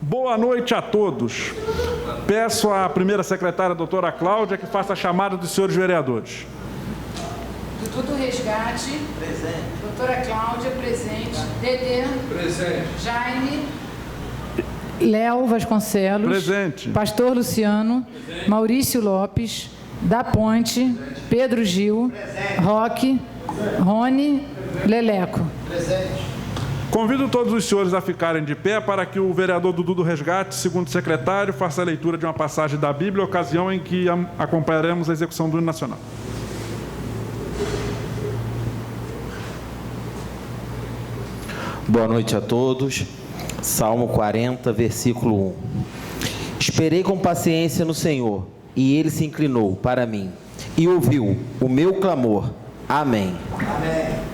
Boa noite a todos. Peço à primeira secretária, doutora Cláudia, que faça a chamada dos senhores vereadores. Dudu Resgate. Presente. Doutora Cláudia, presente. Dedê. Presente. Jaime. Léo Vasconcelos. Presente. Pastor Luciano. Presente. Maurício Lopes. Da Ponte. Presente. Pedro Gil. Presente. Roque. Presente. Rony. Leleco. Presente. Convido todos os senhores a ficarem de pé para que o vereador Dudu do Resgate, segundo secretário, faça a leitura de uma passagem da Bíblia, ocasião em que acompanharemos a execução do hino nacional. Boa noite a todos. Salmo 40, versículo 1. Esperei com paciência no Senhor, e Ele se inclinou para mim, e ouviu o meu clamor. Amém. Amém.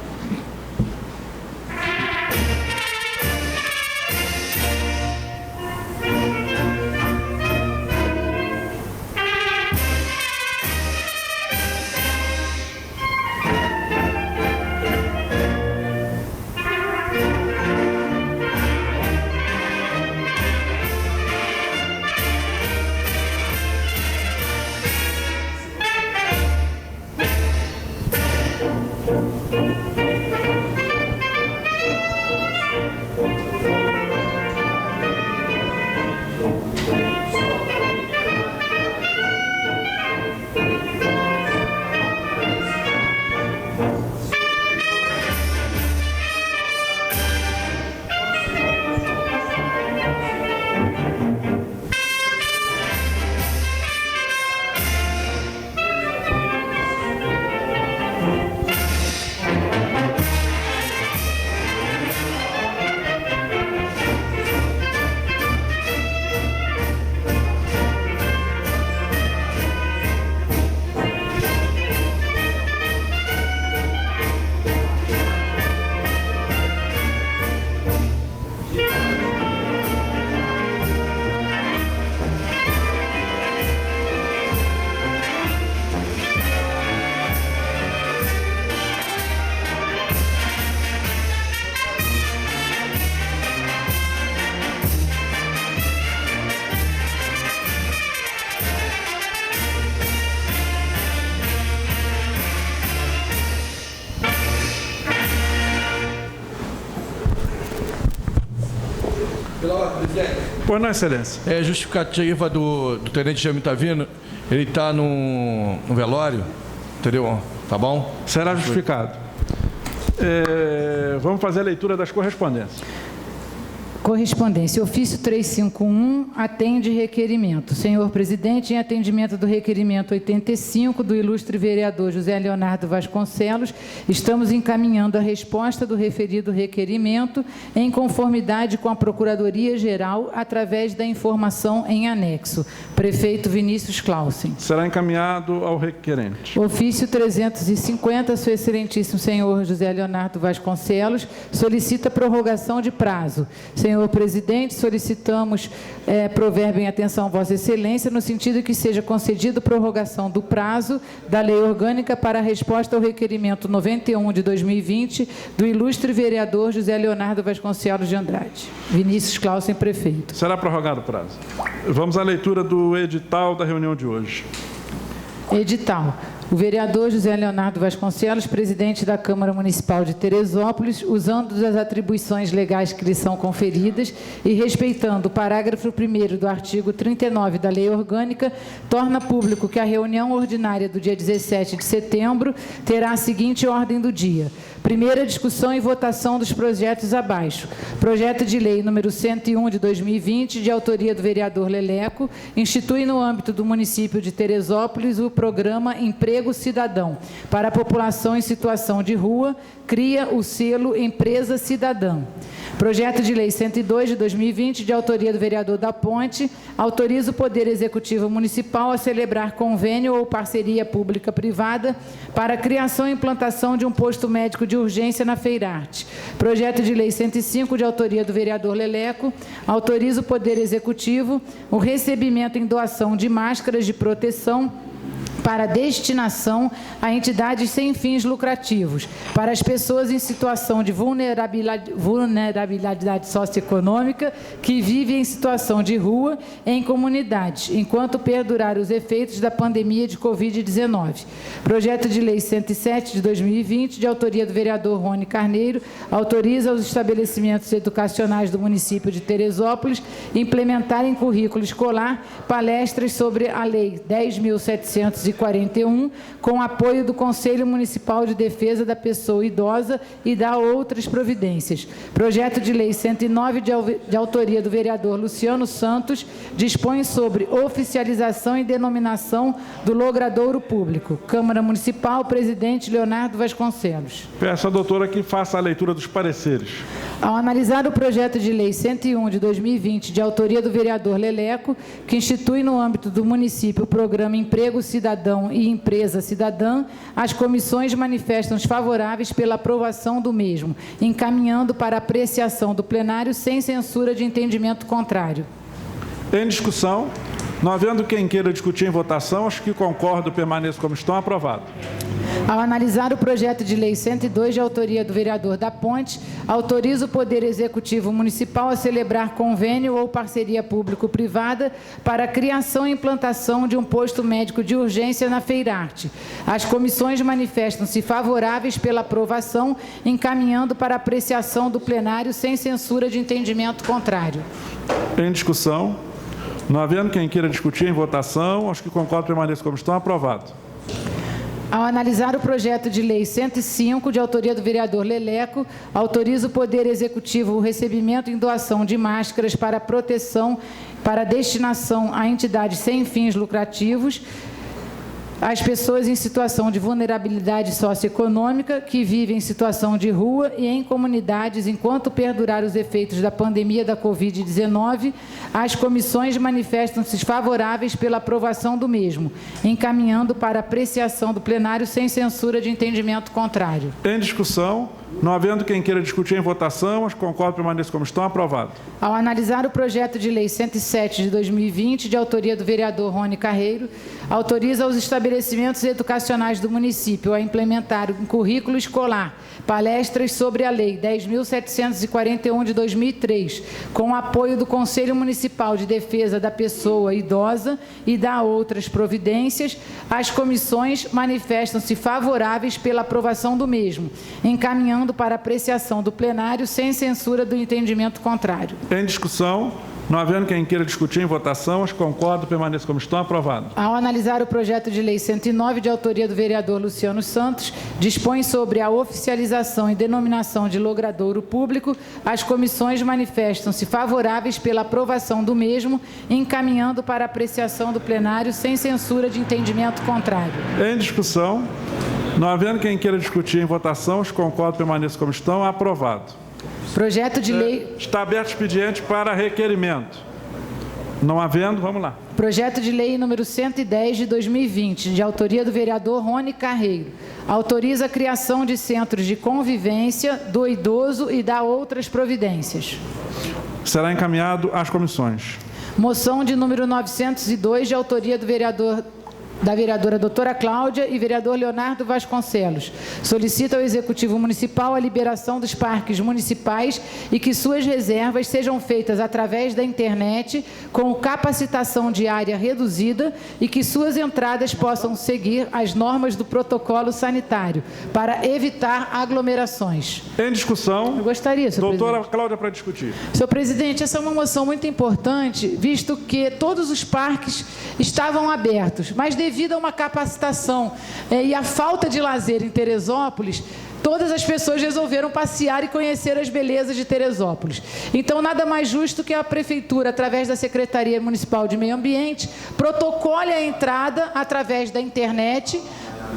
Pois não, excelência. É justificativa do tenente Jaime Tavino, ele está no velório, entendeu? Tá bom? Será justificado. Vamos fazer a leitura das correspondências. Correspondência. Ofício 351 atende requerimento. Senhor presidente, em atendimento do requerimento 85 do ilustre vereador José Leonardo Vasconcelos, estamos encaminhando a resposta do referido requerimento em conformidade com a Procuradoria-Geral através da informação em anexo. Prefeito Vinícius Clausen. Será encaminhado ao requerente. Ofício 350, seu excelentíssimo senhor José Leonardo Vasconcelos, solicita prorrogação de prazo. Senhor presidente, solicitamos provérbio em atenção a Vossa Excelência, no sentido que seja concedido prorrogação do prazo da Lei Orgânica para a resposta ao requerimento 91 de 2020 do ilustre vereador José Leonardo Vasconcelos de Andrade. Vinícius Clausen, prefeito. Será prorrogado o prazo. Vamos à leitura do edital da reunião de hoje. Edital. O vereador José Leonardo Vasconcelos, presidente da Câmara Municipal de Teresópolis, usando das atribuições legais que lhe são conferidas e respeitando o parágrafo 1º do artigo 39 da Lei Orgânica, torna público que a reunião ordinária do dia 17 de setembro terá a seguinte ordem do dia. Primeira discussão e votação dos projetos abaixo. Projeto de lei número 101 de 2020, de autoria do vereador Leleco, institui no âmbito do município de Teresópolis o programa Emprego Cidadão para a população em situação de rua, cria o selo Empresa Cidadã. Projeto de lei 102 de 2020, de autoria do vereador da Ponte, autoriza o Poder Executivo Municipal a celebrar convênio ou parceria pública-privada para a criação e implantação de um posto médico de urgência na Feirarte. Projeto de lei 105, de autoria do vereador Leleco, autoriza o Poder Executivo o recebimento em doação de máscaras de proteção para destinação a entidades sem fins lucrativos, para as pessoas em situação de vulnerabilidade socioeconômica que vivem em situação de rua em comunidades, enquanto perdurar os efeitos da pandemia de Covid-19. Projeto de Lei 107 de 2020, de autoria do vereador Rony Carneiro, autoriza os estabelecimentos educacionais do município de Teresópolis implementar em currículo escolar palestras sobre a Lei 10.741, com apoio do Conselho Municipal de Defesa da Pessoa Idosa e da outras providências. Projeto de Lei 109, de autoria do vereador Luciano Santos, dispõe sobre oficialização e denominação do logradouro público. Câmara Municipal, presidente Leonardo Vasconcelos. Peço à doutora que faça a leitura dos pareceres. Ao analisar o projeto de lei 101 de 2020, de autoria do vereador Leleco, que institui no âmbito do município o programa Emprego Cidadão e Empresa Cidadã, as comissões manifestam-se favoráveis pela aprovação do mesmo, encaminhando para apreciação do plenário sem censura de entendimento contrário. Em discussão, não havendo quem queira discutir em votação, os que concordam permaneçam como estão. Aprovado. Ao analisar o projeto de lei 102, de autoria do vereador da Ponte, autoriza o Poder Executivo Municipal a celebrar convênio ou parceria público-privada para a criação e implantação de um posto médico de urgência na Feirarte. As comissões manifestam-se favoráveis pela aprovação, encaminhando para apreciação do plenário sem censura de entendimento contrário. Em discussão, não havendo quem queira discutir em votação, os que concordam permaneçam como estão. Aprovado. Ao analisar o projeto de lei 105, de autoria do vereador Leleco, autoriza o Poder Executivo o recebimento e doação de máscaras para proteção para destinação a entidades sem fins lucrativos, as pessoas em situação de vulnerabilidade socioeconômica que vivem em situação de rua e em comunidades enquanto perdurar os efeitos da pandemia da Covid-19, as comissões manifestam-se favoráveis pela aprovação do mesmo, encaminhando para apreciação do plenário sem censura de entendimento contrário. Em discussão, não havendo quem queira discutir em votação, os que concordam permaneçam como estão. Aprovado. Ao analisar o projeto de lei 107 de 2020, de autoria do vereador Rony Carneiro, autoriza os estabelecimentos educacionais do município a implementar em currículo escolar palestras sobre a Lei 10.741 de 2003, com apoio do Conselho Municipal de Defesa da Pessoa Idosa e da outras providências, as comissões manifestam-se favoráveis pela aprovação do mesmo, encaminhando para apreciação do plenário sem censura do entendimento contrário. Em discussão, não havendo quem queira discutir em votação, os que concordam permaneçam como estão. Aprovado. Ao analisar o projeto de lei 109, de autoria do vereador Luciano Santos, dispõe sobre a oficialização e denominação de logradouro público, as comissões manifestam-se favoráveis pela aprovação do mesmo, encaminhando para apreciação do plenário sem censura de entendimento contrário. Em discussão, não havendo quem queira discutir em votação, os que concordam permaneçam como estão. Aprovado. Projeto de lei... Está aberto expediente para requerimento. Não havendo, vamos lá. Projeto de lei número 110 de 2020, de autoria do vereador Rony Carneiro, autoriza a criação de centros de convivência do idoso e da outras providências. Será encaminhado às comissões. Moção de número 902, de autoria da vereadora doutora Cláudia e vereador Leonardo Vasconcelos. Solicita ao Executivo Municipal a liberação dos parques municipais e que suas reservas sejam feitas através da internet com capacitação de área reduzida e que suas entradas possam seguir as normas do protocolo sanitário para evitar aglomerações. Em discussão, eu gostaria, senhor doutora presidente. Cláudia, para discutir. Senhor presidente, essa é uma moção muito importante, visto que todos os parques estavam abertos, mas devido a uma capacitação e a falta de lazer em Teresópolis, todas as pessoas resolveram passear e conhecer as belezas de Teresópolis. Então, nada mais justo que a Prefeitura, através da Secretaria Municipal de Meio Ambiente, protocole a entrada através da internet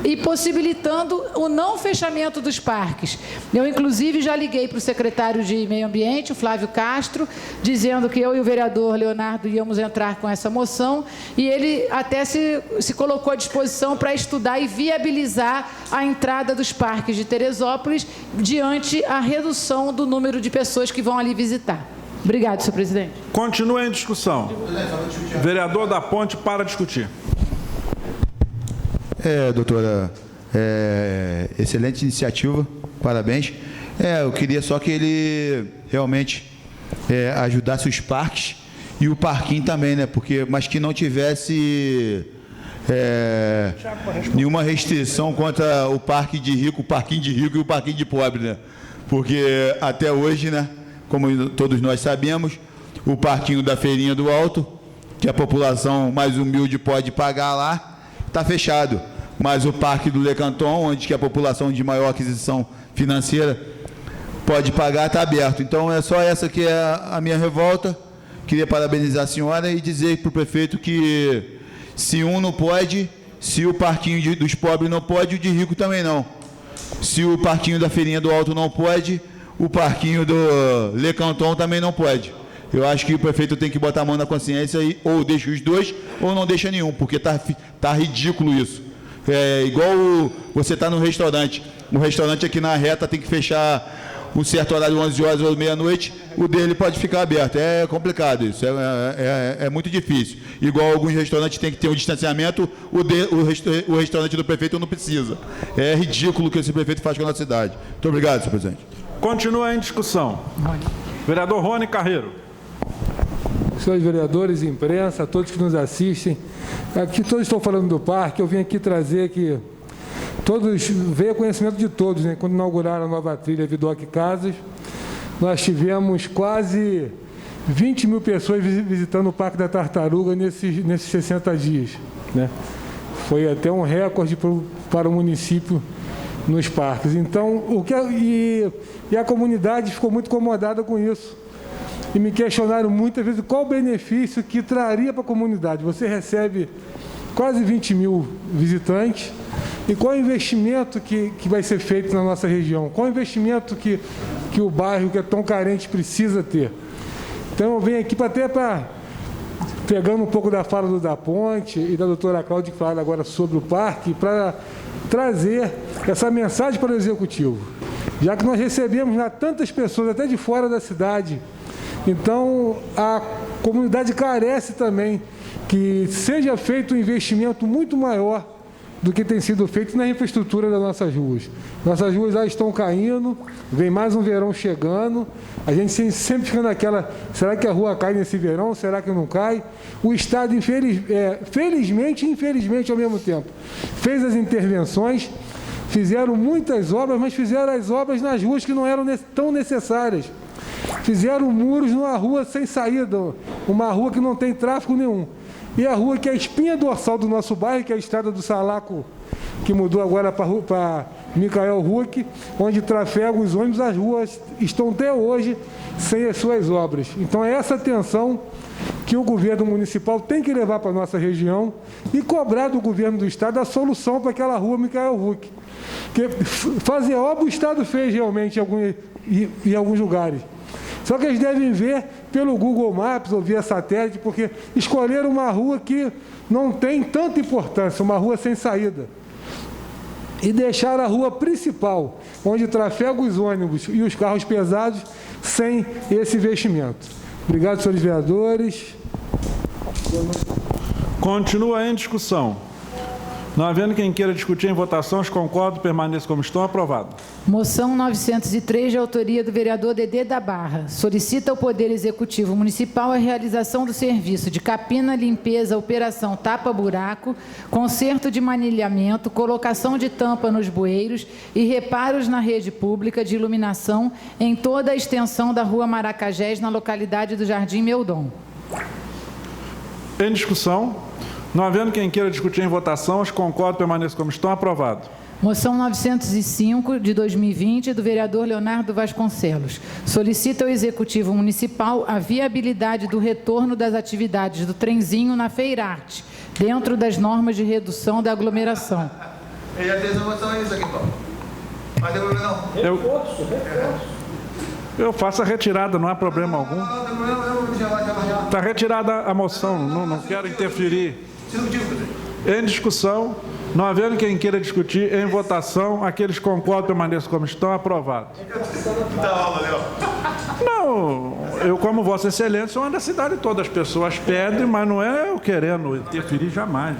e possibilitando o não fechamento dos parques. Eu, inclusive, já liguei para o secretário de Meio Ambiente, o Flávio Castro, dizendo que eu e o vereador Leonardo íamos entrar com essa moção, e ele até se colocou à disposição para estudar e viabilizar a entrada dos parques de Teresópolis diante a redução do número de pessoas que vão ali visitar. Obrigado, senhor presidente. Continua em discussão. Vereador da Ponte, para discutir. Doutora, excelente iniciativa, parabéns. Eu queria só que ele realmente ajudasse os parques e o parquinho também, né? Mas que não tivesse nenhuma restrição contra o parque de rico, o parquinho de rico e o parquinho de pobre, né? Porque até hoje, né, como todos nós sabemos, o parquinho da Feirinha do Alto, que a população mais humilde pode pagar lá, está fechado. Mas o Parque do Le Canton, onde que a população de maior aquisição financeira pode pagar, está aberto. Então, é só essa que é a minha revolta. Queria parabenizar a senhora e dizer para o prefeito que se um não pode, se o parquinho dos pobres não pode, o de rico também não. Se o parquinho da Feirinha do Alto não pode, o parquinho do Le Canton também não pode. Eu acho que o prefeito tem que botar a mão na consciência e ou deixa os dois ou não deixa nenhum, porque tá ridículo isso. É igual você está no restaurante. O restaurante aqui na reta tem que fechar um certo horário, 11 horas ou meia-noite, o dele pode ficar aberto. É complicado isso, é muito difícil. Igual alguns restaurantes tem que ter um distanciamento, o restaurante do prefeito não precisa. É ridículo o que esse prefeito faz com a nossa cidade. Muito obrigado, senhor presidente. Continua em discussão. Vereador Rony Carreiro. Senhores vereadores, imprensa, todos que nos assistem, aqui todos estão falando do parque, eu vim aqui trazer que veio a conhecimento de todos, né? Quando inauguraram a nova trilha Vidoc Casas, nós tivemos quase 20 mil pessoas visitando o Parque da Tartaruga nesses 60 dias, né? Foi até um recorde para o município nos parques. Então, e a comunidade ficou muito incomodada com isso. E me questionaram muitas vezes qual o benefício que traria para a comunidade. Você recebe quase 20 mil visitantes e qual o investimento que vai ser feito na nossa região? Qual o investimento que o bairro, que é tão carente, precisa ter? Então, eu venho aqui pegando um pouco da fala do Da Ponte e da doutora Cláudia, que falaram agora sobre o parque, para trazer essa mensagem para o Executivo. Já que nós recebemos lá tantas pessoas, até de fora da cidade, então a comunidade carece também que seja feito um investimento muito maior do que tem sido feito na infraestrutura das nossas ruas. Nossas ruas já estão caindo, vem mais um verão chegando, a gente sempre fica naquela, será que a rua cai nesse verão, será que não cai? O Estado, felizmente e infelizmente ao mesmo tempo, fez as intervenções, fizeram muitas obras, mas fizeram as obras nas ruas que não eram tão necessárias. Fizeram muros numa rua sem saída, uma rua que não tem tráfego nenhum. E a rua que é a espinha dorsal do nosso bairro, que é a Estrada do Salaco, que mudou agora para Micael Huck, onde trafegam os ônibus, as ruas estão até hoje sem as suas obras. Então é essa atenção que o governo municipal tem que levar para a nossa região e cobrar do governo do Estado a solução para aquela rua Micael Huck. Porque fazer obra o Estado fez realmente em alguns lugares. Só que eles devem ver pelo Google Maps ou via satélite, porque escolheram uma rua que não tem tanta importância, uma rua sem saída. E deixaram a rua principal, onde trafegam os ônibus e os carros pesados, sem esse investimento. Obrigado, senhores vereadores. Continua em discussão. Não havendo quem queira discutir em votação, os concordo, permaneçam como estão. Aprovado. Moção 903, de autoria do vereador Dedê da Barra. Solicita ao Poder Executivo Municipal a realização do serviço de capina, limpeza, operação tapa-buraco, conserto de manilhamento, colocação de tampa nos bueiros e reparos na rede pública de iluminação em toda a extensão da Rua Maracajés, na localidade do Jardim Meudon. Em discussão. Não havendo quem queira discutir em votação, os concordo, permaneçam como estão. Aprovado. Moção 905, de 2020, do vereador Leonardo Vasconcelos. Solicita ao Executivo Municipal a viabilidade do retorno das atividades do trenzinho na Feirarte, dentro das normas de redução da aglomeração. Eu já tenho essa moção isso aqui, Paulo. Mas tem problema não. Eu faço a retirada, não há problema algum. Está retirada a moção, não quero interferir. Em discussão, não havendo quem queira discutir, em votação, aqueles que concordam permaneçam como estão. Aprovado. Não, eu, como Vossa Excelência, sou uma da cidade toda. As pessoas pedem, mas não é eu querendo interferir jamais.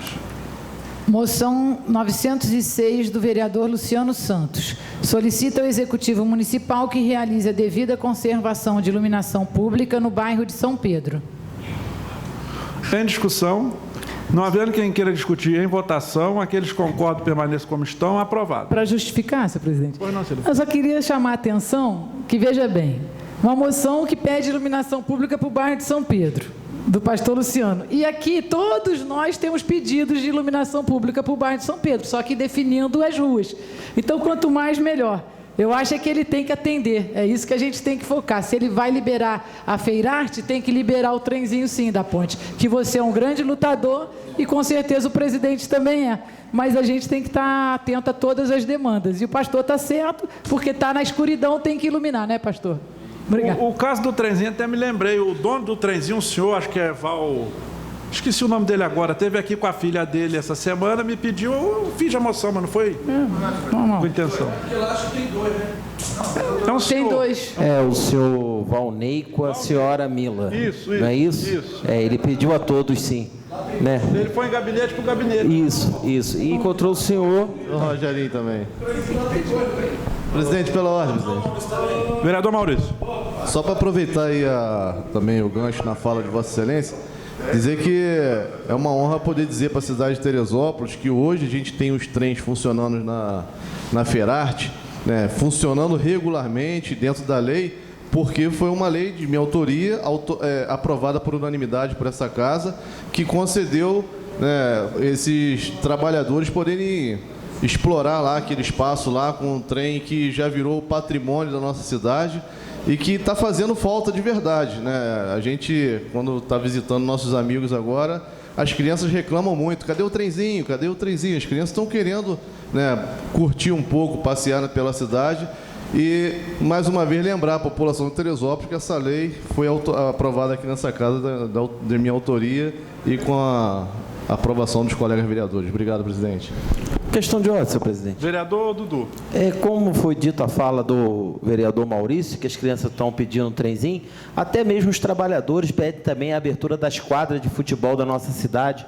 Moção 906, do vereador Luciano Santos. Solicita ao Executivo Municipal que realize a devida conservação de iluminação pública no bairro de São Pedro. Em discussão. Não havendo quem queira discutir, em votação, aqueles que concordam permaneçam como estão. Aprovado. Para justificar, senhor presidente. Pois não, senhor. Eu só queria chamar a atenção que, veja bem, uma moção que pede iluminação pública para o bairro de São Pedro, do pastor Luciano. E aqui todos nós temos pedidos de iluminação pública para o bairro de São Pedro, só que definindo as ruas. Então, quanto mais, melhor. Eu acho que ele tem que atender, é isso que a gente tem que focar. Se ele vai liberar a Feirarte, tem que liberar o trenzinho sim da ponte, que você é um grande lutador e com certeza o presidente também é. Mas a gente tem que estar atento a todas as demandas. E o pastor está certo, porque está na escuridão, tem que iluminar, né, pastor? Obrigado. O caso do trenzinho, até me lembrei, o dono do trenzinho, o senhor, acho que é Val... Esqueci o nome dele agora, teve aqui com a filha dele essa semana, me pediu, eu fiz a moção, mas não foi com intenção. Porque lá acho que tem dois, né? Então, Tem dois. É o senhor Valnei com a senhora Mila. Isso, não é isso? isso. É, ele pediu a todos, sim. Né? Ele foi em gabinete por gabinete. Isso. E encontrou o senhor. O Rogerinho também. Presidente, pela ordem, presidente. Vereador Maurício. Só para aproveitar aí também o gancho na fala de Vossa Excelência, dizer que é uma honra poder dizer para a cidade de Teresópolis que hoje a gente tem os trens funcionando na Feirarte, né, funcionando regularmente dentro da lei, porque foi uma lei de minha autoria, aprovada por unanimidade por essa casa, que concedeu, né, esses trabalhadores poderem explorar lá aquele espaço lá com um trem que já virou patrimônio da nossa cidade e que está fazendo falta de verdade, né? A gente, quando está visitando nossos amigos agora, as crianças reclamam muito, cadê o trenzinho? Cadê o trenzinho? As crianças estão querendo, né, curtir um pouco, passear pela cidade. E, mais uma vez, lembrar a população de Teresópolis que essa lei foi aprovada aqui nessa casa de minha autoria e com a aprovação dos colegas vereadores. Obrigado, presidente. Questão de ordem, senhor presidente. Vereador Dudu. Como foi dito a fala do vereador Maurício, que as crianças estão pedindo um trenzinho, até mesmo os trabalhadores pedem também a abertura das quadras de futebol da nossa cidade,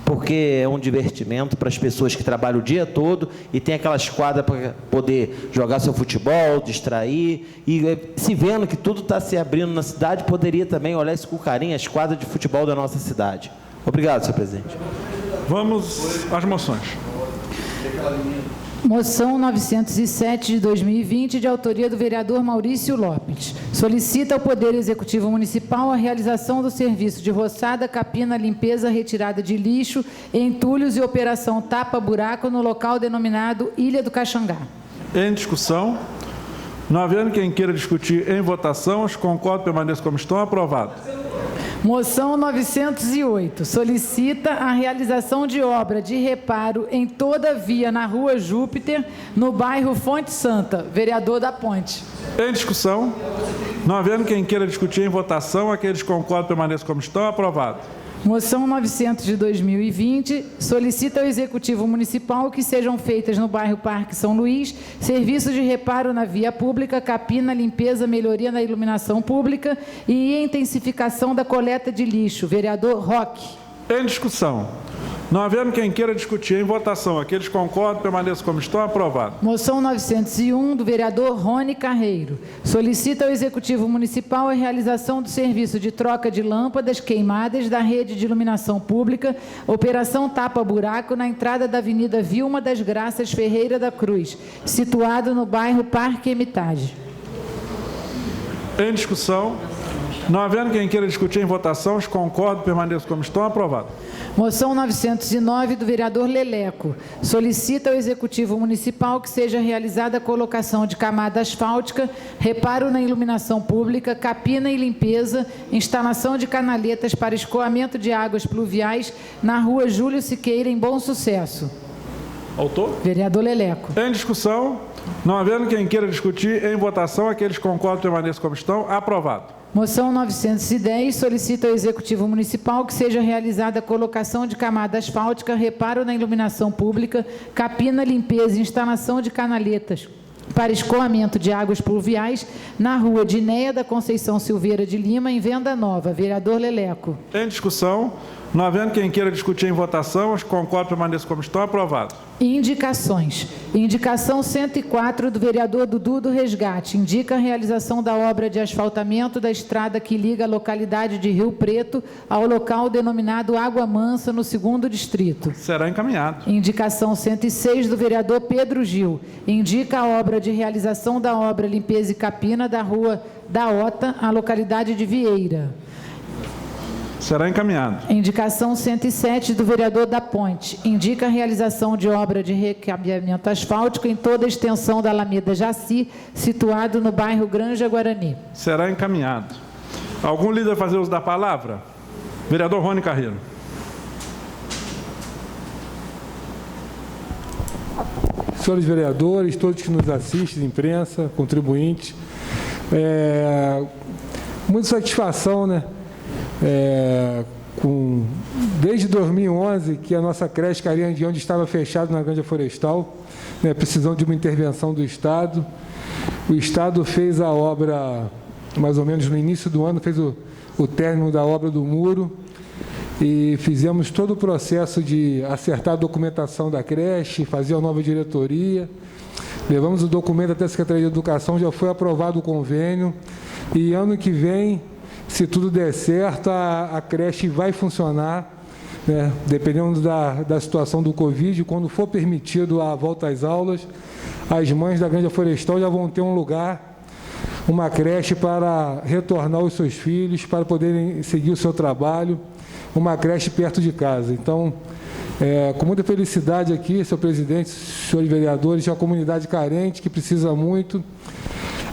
porque é um divertimento para as pessoas que trabalham o dia todo e tem aquelas quadras para poder jogar seu futebol, distrair, e se vendo que tudo está se abrindo na cidade, poderia também olhar isso com carinho, as quadras de futebol da nossa cidade. Obrigado, senhor presidente. Vamos às moções. Moção 907 de 2020, de autoria do vereador Maurício Lopes. Solicita ao Poder Executivo Municipal a realização do serviço de roçada, capina, limpeza, retirada de lixo, entulhos e operação tapa-buraco no local denominado Ilha do Caxangá. Em discussão. Não havendo quem queira discutir, em votação, os que concordam permaneçam como estão. Aprovado. Moção 908, solicita a realização de obra de reparo em toda a via na Rua Júpiter, no bairro Fonte Santa. Vereador da Ponte. Em discussão. Não havendo quem queira discutir, em votação, aqueles que concordam permaneçam como estão. Aprovado. Moção 900 de 2020, solicita ao Executivo Municipal que sejam feitas no bairro Parque São Luís serviços de reparo na via pública, capina, limpeza, melhoria na iluminação pública e intensificação da coleta de lixo. Vereador Roque. Em discussão. Não havendo quem queira discutir, em votação, aqueles que concordam permaneçam como estão. Aprovado. Moção 901, do vereador Rony Carreiro. Solicita ao Executivo Municipal a realização do serviço de troca de lâmpadas queimadas da rede de iluminação pública, operação tapa-buraco, na entrada da Avenida Vilma das Graças Ferreira da Cruz, situado no bairro Parque Hermitage. Em discussão. Não havendo quem queira discutir, em votação, os que concordam permaneçam como estão. Aprovado. Moção 909, do vereador Leleco. Solicita ao Executivo Municipal que seja realizada a colocação de camada asfáltica, reparo na iluminação pública, capina e limpeza, instalação de canaletas para escoamento de águas pluviais na Rua Júlio Siqueira, em Bom Sucesso. Autor? Vereador Leleco. Em discussão. Não havendo quem queira discutir, em votação, aqueles que concordam permaneçam como estão. Aprovado. Moção 910, solicita ao Executivo Municipal que seja realizada a colocação de camada asfáltica, reparo na iluminação pública, capina, limpeza e instalação de canaletas para escoamento de águas pluviais na Rua Dinéia da Conceição Silveira de Lima, em Venda Nova. Vereador Leleco. Em discussão. Não havendo quem queira discutir em votação, os que concordam permaneçam como estão. Aprovado. Indicações. Indicação 104 do vereador Dudu do Resgate. Indica a realização da obra de asfaltamento da estrada que liga a localidade de Rio Preto ao local denominado Água Mansa, no 2º Distrito. Será encaminhado. Indicação 106 do vereador Pedro Gil. Indica a obra de realização da obra Limpeza e Capina da Rua da Ota, à localidade de Vieira. Será encaminhado. Indicação 107 do vereador da Ponte. Indica a realização de obra de recabeamento asfáltico em toda a extensão da Alameda Jaci, situado no bairro Granja Guarani. Será encaminhado. Algum líder fazer uso da palavra? Vereador Rony Carreiro. Senhores vereadores, todos que nos assistem, imprensa, contribuintes, muita satisfação, né? Desde 2011, que a nossa creche Carinha estava fechada na Granja Florestal, né, precisando de uma intervenção do Estado. O Estado fez a obra, mais ou menos no início do ano, fez o término da obra do muro, e fizemos todo o processo de acertar a documentação da creche, fazer a nova diretoria. Levamos o documento até a Secretaria de Educação, já foi aprovado o convênio, e ano que vem, se tudo der certo, a creche vai funcionar, né? Dependendo da situação do Covid, quando for permitido a volta às aulas, as mães da Granja Florestal já vão ter um lugar, uma creche para retornar os seus filhos, para poderem seguir o seu trabalho, uma creche perto de casa. Então, com muita felicidade aqui, senhor presidente, senhores vereadores, a comunidade carente que precisa muito.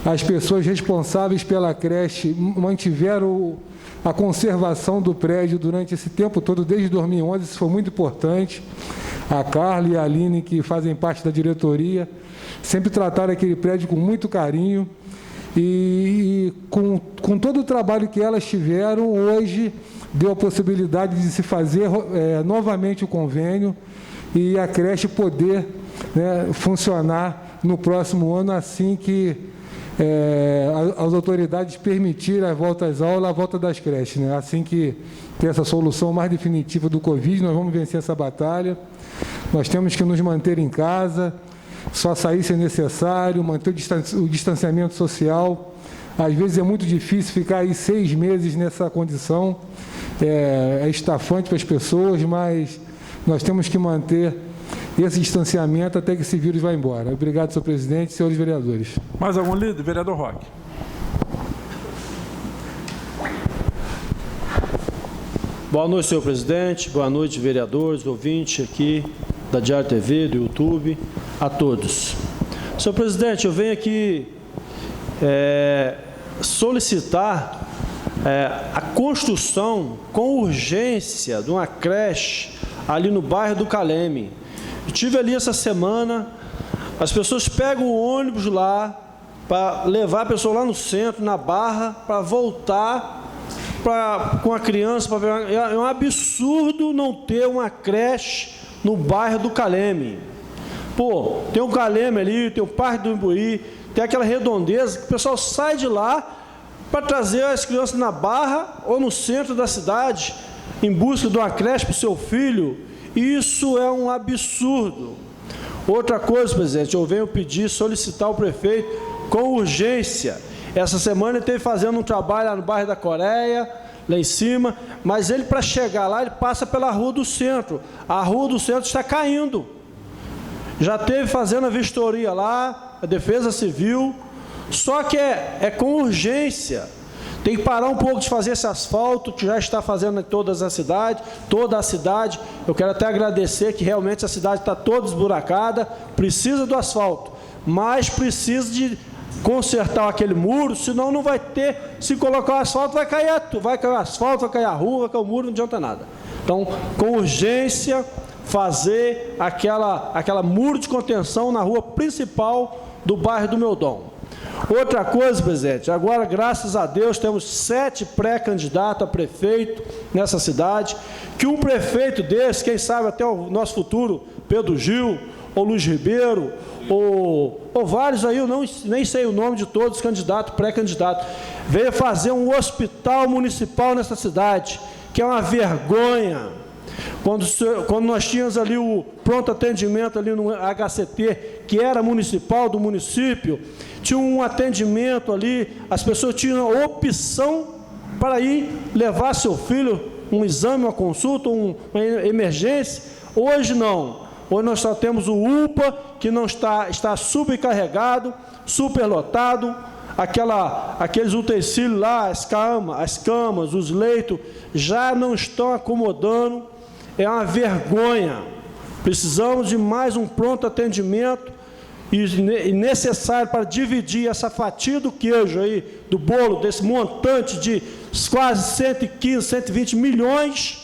As pessoas responsáveis pela creche mantiveram a conservação do prédio durante esse tempo todo, desde 2011, isso foi muito importante. A Carla e a Aline, que fazem parte da diretoria, sempre trataram aquele prédio com muito carinho, e com todo o trabalho que elas tiveram, hoje deu a possibilidade de se fazer novamente o convênio e a creche poder, né, funcionar no próximo ano, assim que as autoridades permitirem a volta às aulas, a volta das creches, né? Assim que ter essa solução mais definitiva do Covid, nós vamos vencer essa batalha. Nós temos que nos manter em casa, só sair se é necessário, manter o distanciamento social. Às vezes é muito difícil ficar aí 6 meses nessa condição, é estafante para as pessoas, mas nós temos que manter esse distanciamento até que esse vírus vá embora. Obrigado, senhor presidente e senhores vereadores. Mais algum líder? Vereador Roque. Boa noite, senhor presidente. Boa noite, vereadores, ouvintes aqui da Diário TV, do YouTube, a todos. Senhor presidente, eu venho aqui solicitar a construção com urgência de uma creche ali no bairro do Caleme. Eu estive ali essa semana, as pessoas pegam o ônibus lá para levar a pessoa lá no centro, na Barra, para voltar com a criança. É um absurdo não ter uma creche no bairro do Caleme. Pô, tem um Caleme ali, tem o Parque do Imbuí, tem aquela redondeza, que o pessoal sai de lá para trazer as crianças na Barra ou no centro da cidade, em busca de uma creche para o seu filho. Isso é um absurdo. Outra coisa, presidente, eu venho solicitar ao prefeito com urgência. Essa semana ele esteve fazendo um trabalho lá no bairro da Coreia, lá em cima, mas ele, para chegar lá, ele passa pela Rua do Centro. A Rua do Centro está caindo. Já esteve fazendo a vistoria lá, a Defesa Civil, só que é com urgência. Tem que parar um pouco de fazer esse asfalto, que já está fazendo em toda a cidade. Eu quero até agradecer que realmente a cidade está toda esburacada, precisa do asfalto, mas precisa de consertar aquele muro, senão não vai ter, se colocar o asfalto, vai cair o asfalto, vai cair a rua, vai cair o muro, não adianta nada. Então, com urgência, fazer aquela muro de contenção na rua principal do bairro do Meudon. Outra coisa, presidente, agora, graças a Deus, temos 7 pré-candidatos a prefeito nessa cidade, que um prefeito desse, quem sabe até o nosso futuro, Pedro Gil, ou Luiz Ribeiro, ou vários aí, eu nem sei o nome de todos os candidatos, pré-candidatos, veio fazer um hospital municipal nessa cidade, que é uma vergonha. Quando nós tínhamos ali o pronto atendimento ali no HCT, que era municipal do município, tinha um atendimento ali, as pessoas tinham a opção para ir levar seu filho um exame, uma consulta, uma emergência. Hoje não. Hoje nós só temos o UPA, que não está supercarregado, superlotado, aqueles utensílios lá, as camas, os leitos, já não estão acomodando. É uma vergonha. Precisamos de mais um pronto atendimento e necessário para dividir essa fatia do queijo aí, do bolo, desse montante de quase 115, 120 milhões.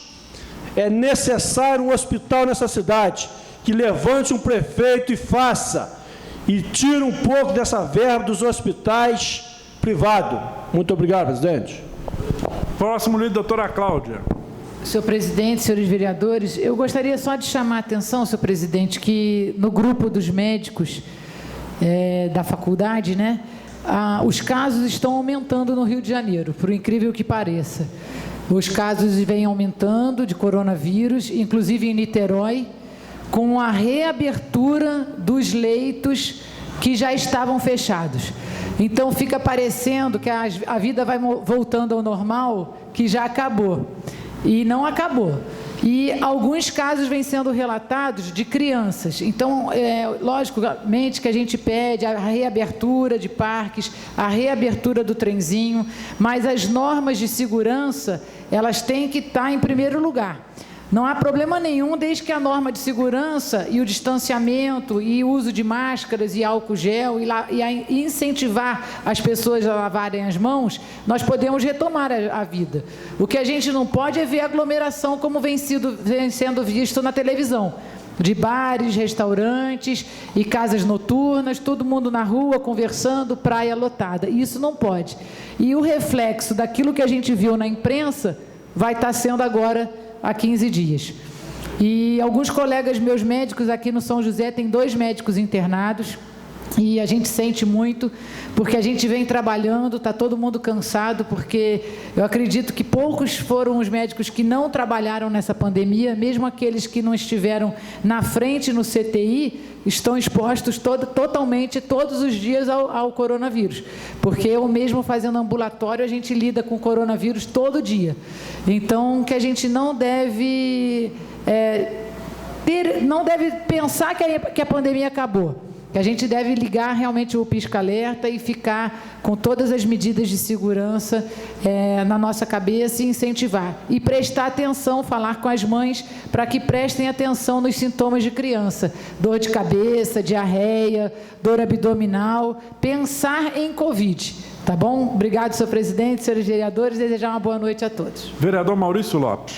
É necessário um hospital nessa cidade, que levante um prefeito e faça, e tire um pouco dessa verba dos hospitais privados. Muito obrigado, presidente. Próximo líder, doutora Cláudia. Senhor presidente, senhores vereadores, eu gostaria só de chamar a atenção, senhor presidente, que no grupo dos médicos da faculdade, né, os casos estão aumentando no Rio de Janeiro, por incrível que pareça. Os casos vêm aumentando de coronavírus, inclusive em Niterói, com a reabertura dos leitos que já estavam fechados. Então, fica parecendo que a vida vai voltando ao normal, que já acabou. E não acabou. E alguns casos vêm sendo relatados de crianças. Então, logicamente que a gente pede a reabertura de parques, a reabertura do trenzinho, mas as normas de segurança, elas têm que estar em primeiro lugar. Não há problema nenhum, desde que a norma de segurança e o distanciamento e o uso de máscaras e álcool gel e incentivar as pessoas a lavarem as mãos, nós podemos retomar a vida. O que a gente não pode é ver aglomeração como vem sendo visto na televisão, de bares, restaurantes e casas noturnas, todo mundo na rua conversando, praia lotada. Isso não pode. E o reflexo daquilo que a gente viu na imprensa vai estar sendo agora há 15 dias. E alguns colegas meus médicos aqui no São José, tem 2 médicos internados, e a gente sente muito, porque a gente vem trabalhando, está todo mundo cansado, porque eu acredito que poucos foram os médicos que não trabalharam nessa pandemia, mesmo aqueles que não estiveram na frente no CTI, estão expostos totalmente, todos os dias ao coronavírus, porque eu mesmo fazendo ambulatório, a gente lida com coronavírus todo dia. Então, que a gente não deve pensar que a pandemia acabou, que a gente deve ligar realmente o pisca-alerta e ficar com todas as medidas de segurança na nossa cabeça e incentivar. E prestar atenção, falar com as mães para que prestem atenção nos sintomas de criança. Dor de cabeça, diarreia, dor abdominal, pensar em Covid. Tá bom? Obrigado, senhor presidente, senhores vereadores, desejar uma boa noite a todos. Vereador Maurício Lopes.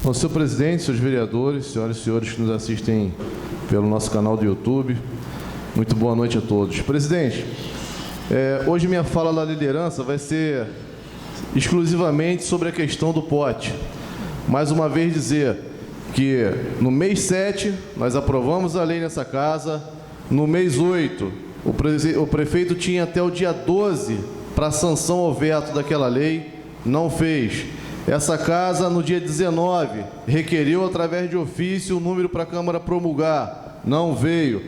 Bom, senhor presidente, senhores vereadores, senhoras e senhores que nos assistem pelo nosso canal do YouTube, muito boa noite a todos. Presidente, hoje minha fala da liderança vai ser exclusivamente sobre a questão do pote. Mais uma vez dizer que no mês 7 nós aprovamos a lei nessa casa, no mês 8 o prefeito tinha até o dia 12 para sanção ao veto daquela lei, não fez. Essa casa, no dia 19, requeriu, através de ofício, o número para a Câmara promulgar. Não veio.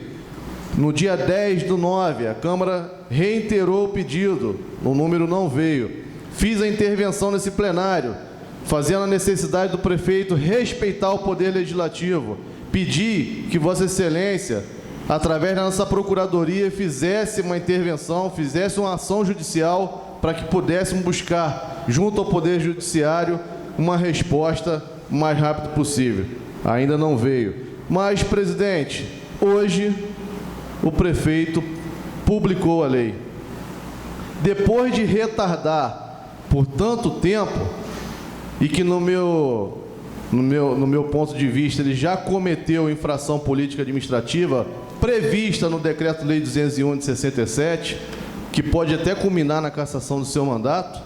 No dia 10/9, a Câmara reiterou o pedido. O número não veio. Fiz a intervenção nesse plenário, fazendo a necessidade do prefeito respeitar o Poder Legislativo. Pedi que Vossa Excelência, através da nossa Procuradoria, fizesse uma intervenção, fizesse uma ação judicial para que pudéssemos buscar, junto ao Poder Judiciário, uma resposta o mais rápido possível. Ainda não veio. Mas, presidente, hoje o prefeito publicou a lei. Depois de retardar por tanto tempo, e que no meu ponto de vista ele já cometeu infração política administrativa prevista no Decreto-Lei 201 de 67, que pode até culminar na cassação do seu mandato,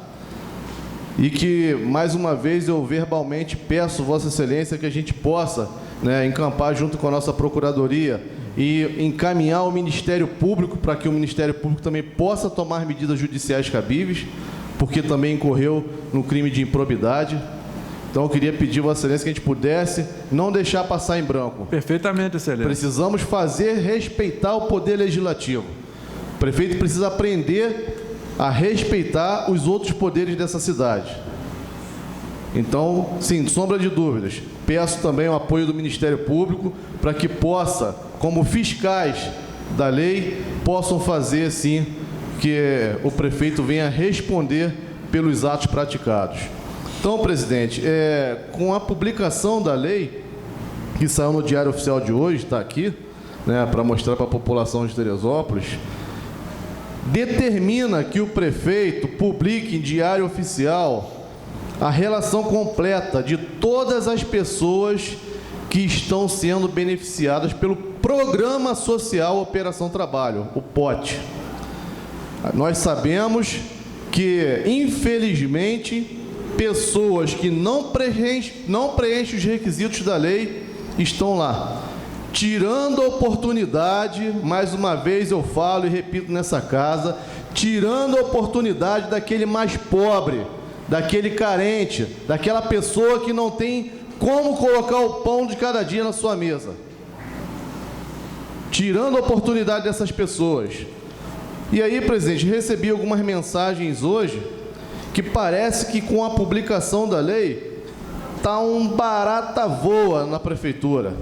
e que, mais uma vez, eu verbalmente peço, Vossa Excelência, que a gente possa encampar junto com a nossa Procuradoria e encaminhar ao Ministério Público, para que o Ministério Público também possa tomar medidas judiciais cabíveis, porque também incorreu no crime de improbidade. Então, eu queria pedir, Vossa Excelência, que a gente pudesse não deixar passar em branco. Perfeitamente, Excelência. Precisamos respeitar o poder legislativo. O prefeito precisa aprender a respeitar os outros poderes dessa cidade. Então, sim, sombra de dúvidas, peço também o apoio do Ministério Público para que possa, como fiscais da lei, possam fazer, sim, que o prefeito venha responder pelos atos praticados. Então, presidente, com a publicação da lei, que saiu no Diário Oficial de hoje, está aqui, né, para mostrar para a população de Teresópolis, determina que o prefeito publique em Diário Oficial a relação completa de todas as pessoas que estão sendo beneficiadas pelo Programa Social Operação Trabalho, o POT. Nós sabemos que, infelizmente, pessoas que não preenchem os requisitos da lei estão lá, tirando a oportunidade, mais uma vez eu falo e repito nessa casa, tirando a oportunidade daquele mais pobre, daquele carente, daquela pessoa que não tem como colocar o pão de cada dia na sua mesa. Tirando a oportunidade dessas pessoas. E aí, presidente, recebi algumas mensagens hoje que parece que com a publicação da lei está um barata voa na prefeitura.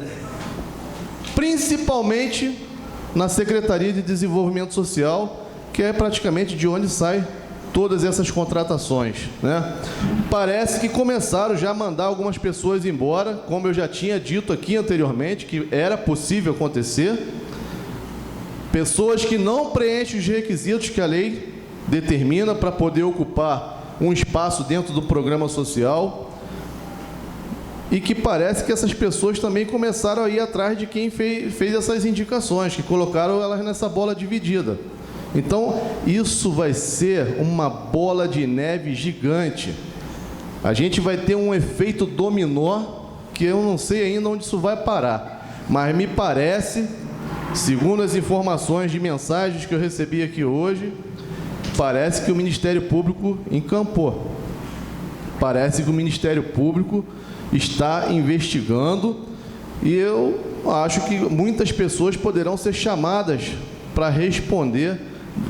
Principalmente na Secretaria de Desenvolvimento Social, que é praticamente de onde sai todas essas contratações, né? Parece que começaram já a mandar algumas pessoas embora, como eu já tinha dito aqui anteriormente, que era possível acontecer. Pessoas que não preenchem os requisitos que a lei determina para poder ocupar um espaço dentro do programa social, e que parece que essas pessoas também começaram a ir atrás de quem fez essas indicações, que colocaram elas nessa bola dividida. Então, isso vai ser uma bola de neve gigante. A gente vai ter um efeito dominó, que eu não sei ainda onde isso vai parar. Mas me parece, segundo as informações de mensagens que eu recebi aqui hoje, parece que o Ministério Público encampou. Parece que o Ministério Público está investigando, e eu acho que muitas pessoas poderão ser chamadas para responder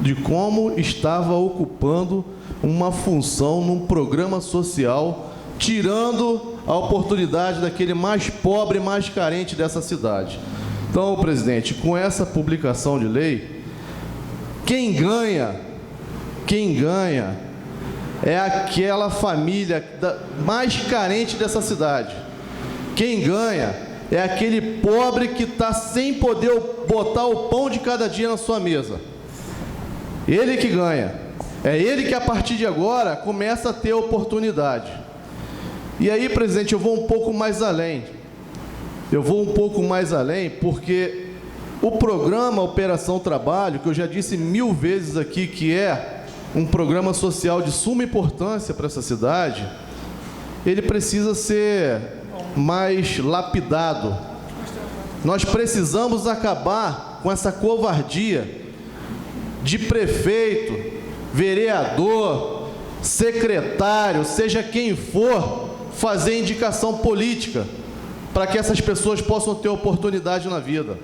de como estava ocupando uma função num programa social, tirando a oportunidade daquele mais pobre, mais carente dessa cidade. Então, presidente, com essa publicação de lei, quem ganha é aquela família mais carente dessa cidade. Quem ganha é aquele pobre que está sem poder botar o pão de cada dia na sua mesa. Ele que ganha. É ele que, a partir de agora, começa a ter oportunidade. E aí, presidente, eu vou um pouco mais além. Porque o programa Operação Trabalho, que eu já disse 1000 vezes aqui, que é um programa social de suma importância para essa cidade, ele precisa ser mais lapidado. Nós precisamos acabar com essa covardia de prefeito, vereador, secretário, seja quem for, fazer indicação política para que essas pessoas possam ter oportunidade na vida.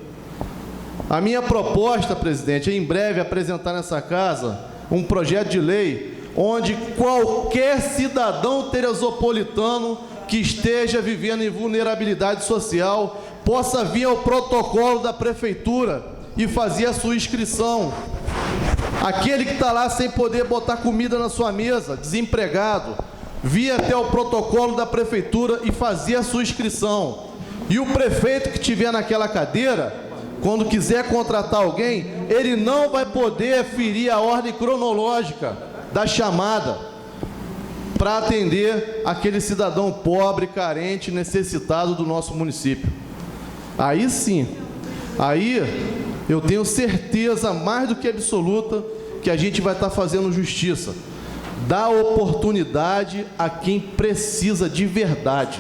A minha proposta, presidente, é em breve apresentar nessa casa um projeto de lei onde qualquer cidadão teresopolitano que esteja vivendo em vulnerabilidade social possa vir ao protocolo da prefeitura e fazer a sua inscrição. Aquele que está lá sem poder botar comida na sua mesa, desempregado, vir até o protocolo da prefeitura e fazer a sua inscrição. E o prefeito que estiver naquela cadeira, quando quiser contratar alguém, ele não vai poder ferir a ordem cronológica da chamada para atender aquele cidadão pobre, carente, necessitado do nosso município. Aí sim, aí eu tenho certeza mais do que absoluta que a gente vai estar fazendo justiça. Dá oportunidade a quem precisa de verdade.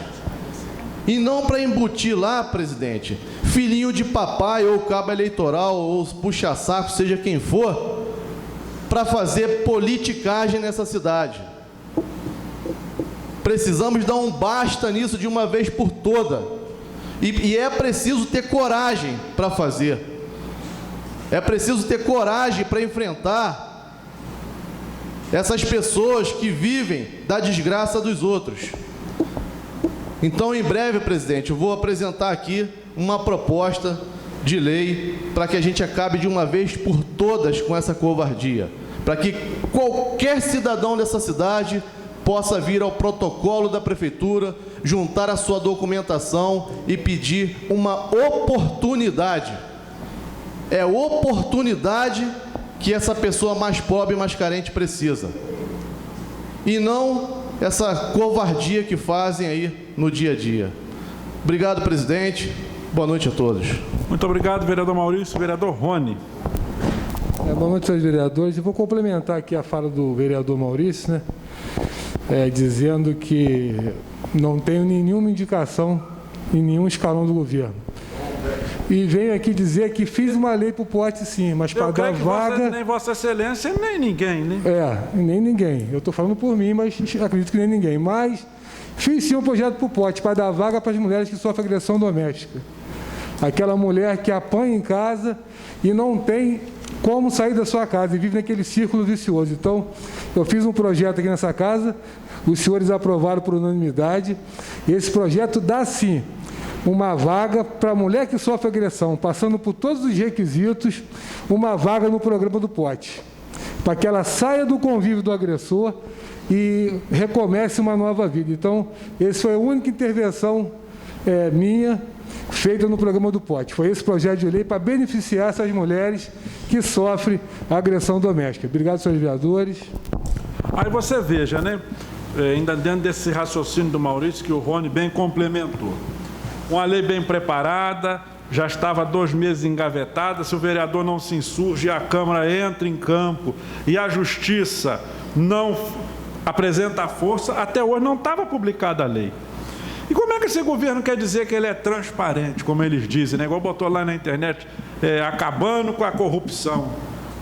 E não para embutir lá, presidente, filhinho de papai, ou cabo eleitoral, ou puxa-saco, seja quem for, para fazer politicagem nessa cidade. Precisamos dar um basta nisso de uma vez por toda. E é preciso ter coragem para fazer. É preciso ter coragem para enfrentar essas pessoas que vivem da desgraça dos outros. Então, em breve, presidente, eu vou apresentar aqui uma proposta de lei para que a gente acabe de uma vez por todas com essa covardia. Para que qualquer cidadão dessa cidade possa vir ao protocolo da prefeitura, juntar a sua documentação e pedir uma oportunidade. É oportunidade que essa pessoa mais pobre e mais carente precisa. E não essa covardia que fazem aí no dia a dia. Obrigado, presidente. Boa noite a todos. Muito obrigado, vereador Maurício. Vereador Rony. Boa noite, senhores vereadores. Eu vou complementar aqui a fala do vereador Maurício, né? Dizendo que não tenho nenhuma indicação em nenhum escalão do governo. E venho aqui dizer que fiz uma lei para o pote, sim, mas para dar vaga... Nem Vossa Excelência, nem ninguém, né? Nem ninguém. Eu estou falando por mim, mas acredito que nem ninguém. Mas fiz sim um projeto para o pote, para dar vaga para as mulheres que sofrem agressão doméstica. Aquela mulher que apanha em casa e não tem como sair da sua casa e vive naquele círculo vicioso. Então, eu fiz um projeto aqui nessa casa, os senhores aprovaram por unanimidade, e esse projeto dá, sim, uma vaga para a mulher que sofre agressão, passando por todos os requisitos, uma vaga no programa do pote, para que ela saia do convívio do agressor e recomece uma nova vida. Então, essa foi a única intervenção minha, feita no programa do pote. Foi esse projeto de lei para beneficiar essas mulheres que sofrem agressão doméstica. Obrigado, senhores vereadores. Aí você veja, né? Ainda dentro desse raciocínio do Maurício, que o Rony bem complementou. Uma lei bem preparada, já estava 2 meses engavetada. Se o vereador não se insurge, a Câmara entra em campo e a Justiça não apresenta força, até hoje não estava publicada a lei. E como é que esse governo quer dizer que ele é transparente, como eles dizem, né? Igual botou lá na internet, acabando com a corrupção.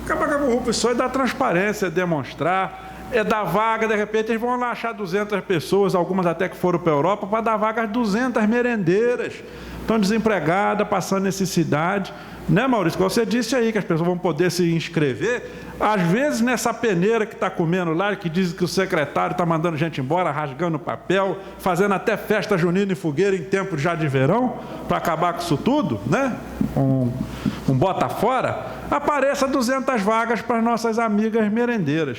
Acabar com a corrupção é dar transparência, é demonstrar, é dar vaga. De repente eles vão lá achar 200 pessoas, algumas até que foram para a Europa, para dar vaga às 200 merendeiras. Estão desempregadas, passando necessidade. Né, Maurício? Como você disse aí, que as pessoas vão poder se inscrever. Às vezes, nessa peneira que está comendo lá, que diz que o secretário está mandando gente embora, rasgando papel, fazendo até festa junina e fogueira em tempo já de verão, para acabar com isso tudo, né? Um bota fora, apareça 200 vagas para as nossas amigas merendeiras.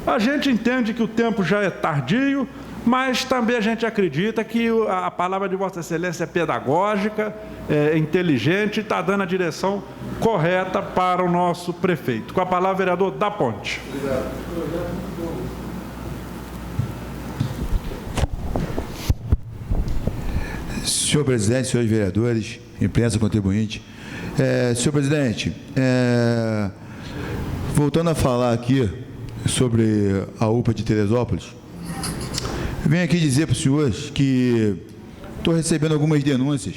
A gente entende que o tempo já é tardio, mas também a gente acredita que a palavra de Vossa Excelência é pedagógica, é inteligente e está dando a direção correta para o nosso prefeito. Com a palavra, vereador da Ponte. Obrigado. Senhor presidente, senhores vereadores, imprensa contribuinte. Senhor presidente, voltando a falar aqui sobre a UPA de Teresópolis, venho aqui dizer para os senhores que estou recebendo algumas denúncias,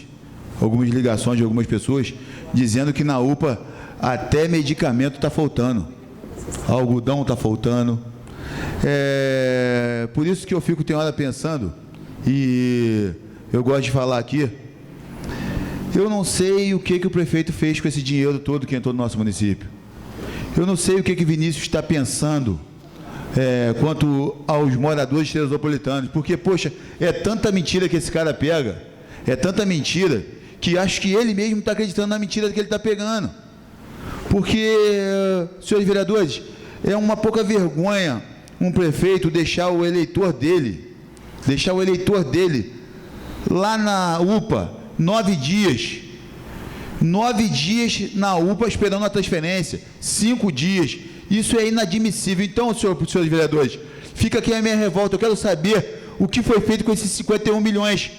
algumas ligações de algumas pessoas, dizendo que na UPA até medicamento está faltando, algodão está faltando. Por isso que eu fico, tem hora, pensando, e eu gosto de falar aqui, eu não sei o que o prefeito fez com esse dinheiro todo que entrou no nosso município. Eu não sei o que Vinícius está pensando quanto aos moradores teresopolitanos, porque, poxa, é tanta mentira que esse cara pega, é tanta mentira, que acho que ele mesmo está acreditando na mentira que ele está pegando. Porque, senhores vereadores, é uma pouca vergonha um prefeito deixar o eleitor dele lá na UPA, 9 dias na UPA esperando a transferência, 5 dias. Isso é inadmissível. Então, senhores vereadores, fica aqui a minha revolta. Eu quero saber o que foi feito com esses 51 milhões.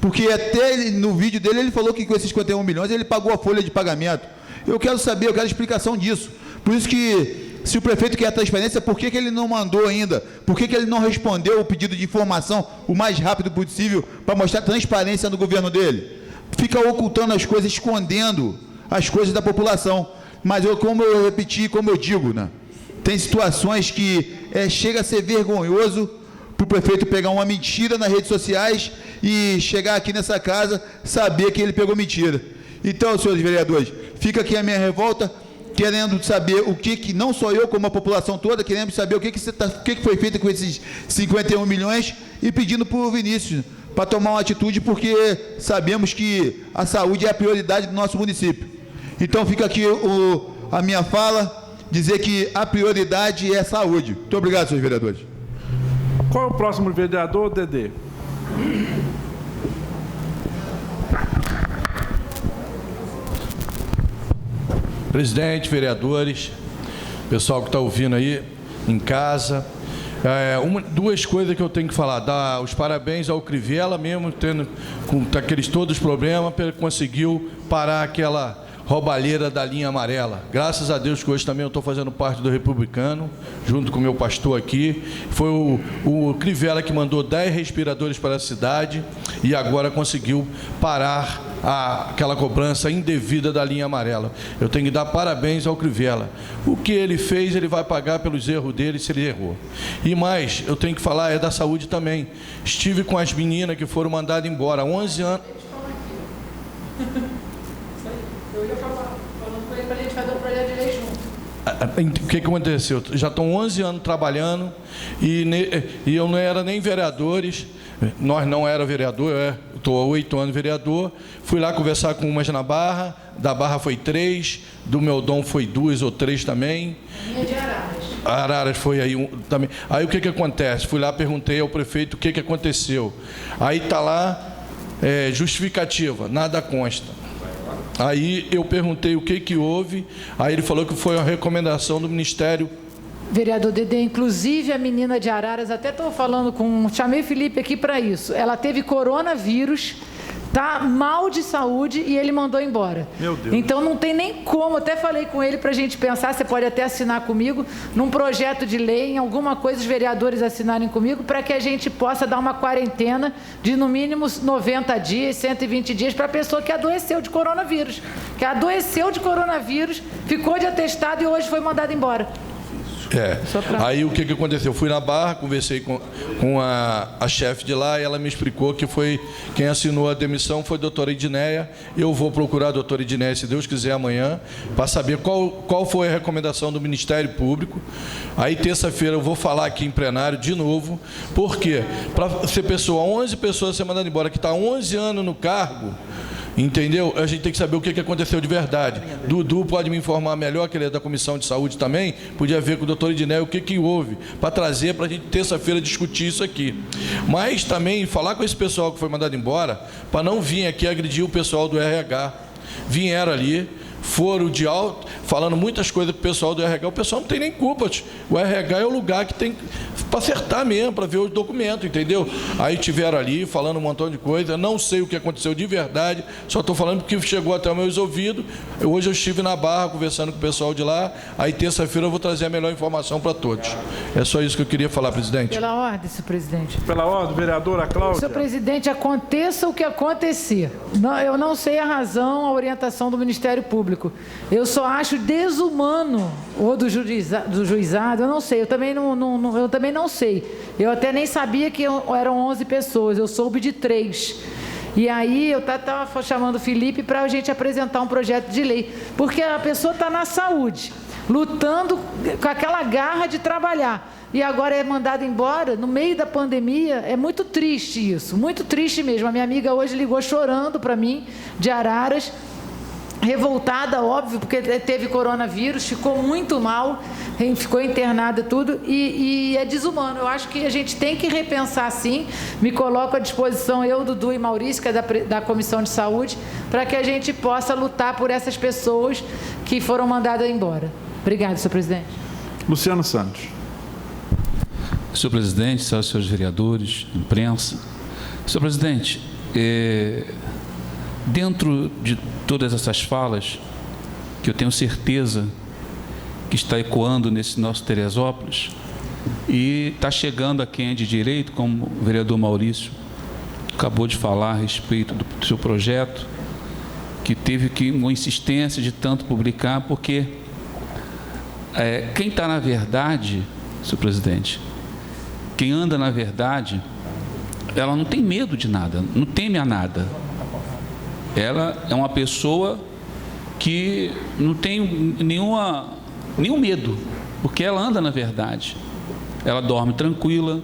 Porque até no vídeo dele, ele falou que com esses 51 milhões ele pagou a folha de pagamento. Eu quero saber, eu quero explicação disso. Por isso que, se o prefeito quer a transferência, por que ele não mandou ainda? Por que ele não respondeu o pedido de informação o mais rápido possível para mostrar transparência no governo dele? Fica ocultando as coisas, escondendo as coisas da população. Mas como eu repeti, como eu digo, né? Tem situações que chega a ser vergonhoso para o prefeito pegar uma mentira nas redes sociais e chegar aqui nessa casa, saber que ele pegou mentira. Então, senhores vereadores, fica aqui a minha revolta, querendo saber o que não só eu, como a população toda, queremos saber o que foi feito com esses 51 milhões e pedindo para o Vinícius para tomar uma atitude, porque sabemos que a saúde é a prioridade do nosso município. Então, fica aqui a minha fala, dizer que a prioridade é a saúde. Muito obrigado, senhores vereadores. Qual é o próximo vereador, Dedê? Presidente, vereadores, pessoal que está ouvindo aí em casa, duas coisas que eu tenho que falar. Dar os parabéns ao Crivella, mesmo tendo com aqueles todos os problemas, ele conseguiu parar aquela roubalheira da linha amarela. Graças a Deus que hoje também eu estou fazendo parte do Republicano, junto com o meu pastor aqui. Foi o Crivella que mandou 10 respiradores para a cidade e agora conseguiu parar aquela cobrança indevida da linha amarela. Eu tenho que dar parabéns ao Crivella. O que ele fez, ele vai pagar pelos erros dele, se ele errou. E mais, eu tenho que falar da saúde também. Estive com as meninas que foram mandadas embora há 11 anos. Eu ia falar, falando com ele para a gente fazer um projeto de lei junto. O que aconteceu? Já estão 11 anos trabalhando e eu não era nem vereadores, nós não era vereador, eu estou há 8 anos vereador, fui lá conversar com umas na Barra, da Barra foi 3, do Meudon foi 2 ou 3 também. A minha de Araras. Araras foi aí também. Aí o que acontece? Fui lá, perguntei ao prefeito o que aconteceu. Aí está lá, justificativa, nada consta. Aí eu perguntei o que houve, aí ele falou que foi a recomendação do Ministério. Vereador Dedê, inclusive a menina de Araras, até estou falando chamei o Felipe aqui para isso, ela teve coronavírus, tá mal de saúde e ele mandou embora. Meu Deus. Então não tem nem como, até falei com ele para a gente pensar, você pode até assinar comigo, num projeto de lei, em alguma coisa os vereadores assinarem comigo, para que a gente possa dar uma quarentena de no mínimo 90 dias, 120 dias para a pessoa que adoeceu de coronavírus. Ficou de atestado e hoje foi mandada embora. Aí o que aconteceu? Eu fui na Barra, conversei com a chefe de lá e ela me explicou que foi quem assinou a demissão foi a doutora Edneia. Eu vou procurar a doutora Edneia, se Deus quiser, amanhã, para saber qual foi a recomendação do Ministério Público. Aí terça-feira eu vou falar aqui em plenário de novo. Por quê? Para ser 11 pessoas ser mandadas embora, que está 11 anos no cargo, entendeu? A gente tem que saber o que aconteceu de verdade. Dudu pode me informar melhor, que ele é da Comissão de Saúde também, podia ver com o doutor Ednei o que houve, para trazer para a gente terça-feira discutir isso aqui. Mas também falar com esse pessoal que foi mandado embora, para não vir aqui agredir o pessoal do RH. Vieram ali, foram de alto, falando muitas coisas para o pessoal do RH. O pessoal não tem nem culpa. O RH é o lugar que tem para acertar mesmo, para ver os documentos, entendeu? Aí tiveram ali falando um montão de coisa. Não sei o que aconteceu de verdade, só estou falando porque chegou até os meus ouvidos. Hoje eu estive na Barra conversando com o pessoal de lá. Aí terça-feira eu vou trazer a melhor informação para todos. É só isso que eu queria falar, presidente. Pela ordem, senhor presidente. Pela ordem, vereadora Cláudia. Senhor presidente, aconteça o que acontecer. Eu não sei a razão, a orientação do Ministério Público. Eu só acho desumano, ou do juizado, eu não sei, eu também não sei. Eu até nem sabia que eram 11 pessoas, eu soube de 3. E aí eu estava chamando o Felipe para a gente apresentar um projeto de lei, porque a pessoa está na saúde, lutando com aquela garra de trabalhar, e agora é mandada embora no meio da pandemia. É muito triste isso, muito triste mesmo. A minha amiga hoje ligou chorando para mim, de Araras, revoltada, óbvio, porque teve coronavírus, ficou muito mal, ficou internada e tudo, e é desumano. Eu acho que a gente tem que repensar, sim. Me coloco à disposição, eu, Dudu e Maurício, que é da Comissão de Saúde, para que a gente possa lutar por essas pessoas que foram mandadas embora. Obrigado, senhor presidente. Luciano Santos. Senhor presidente, senhores vereadores, imprensa. Senhor presidente, dentro de todas essas falas, que eu tenho certeza que está ecoando nesse nosso Teresópolis, e está chegando a quem é de direito, como o vereador Maurício acabou de falar a respeito do seu projeto, que teve uma insistência de tanto publicar, porque quem está na verdade, senhor presidente, quem anda na verdade, ela não tem medo de nada, não teme a nada. Ela é uma pessoa que não tem nenhum medo, porque ela anda na verdade. Ela dorme tranquila,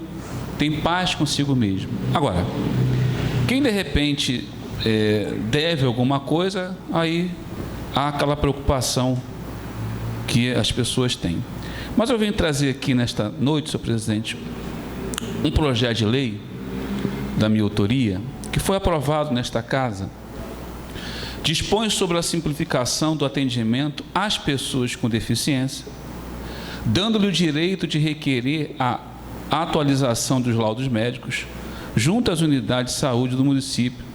tem paz consigo mesmo. Agora, quem de repente deve alguma coisa, aí há aquela preocupação que as pessoas têm. Mas eu venho trazer aqui nesta noite, senhor presidente, um projeto de lei da minha autoria, que foi aprovado nesta casa, dispõe sobre a simplificação do atendimento às pessoas com deficiência, dando-lhe o direito de requerer a atualização dos laudos médicos junto às unidades de saúde do município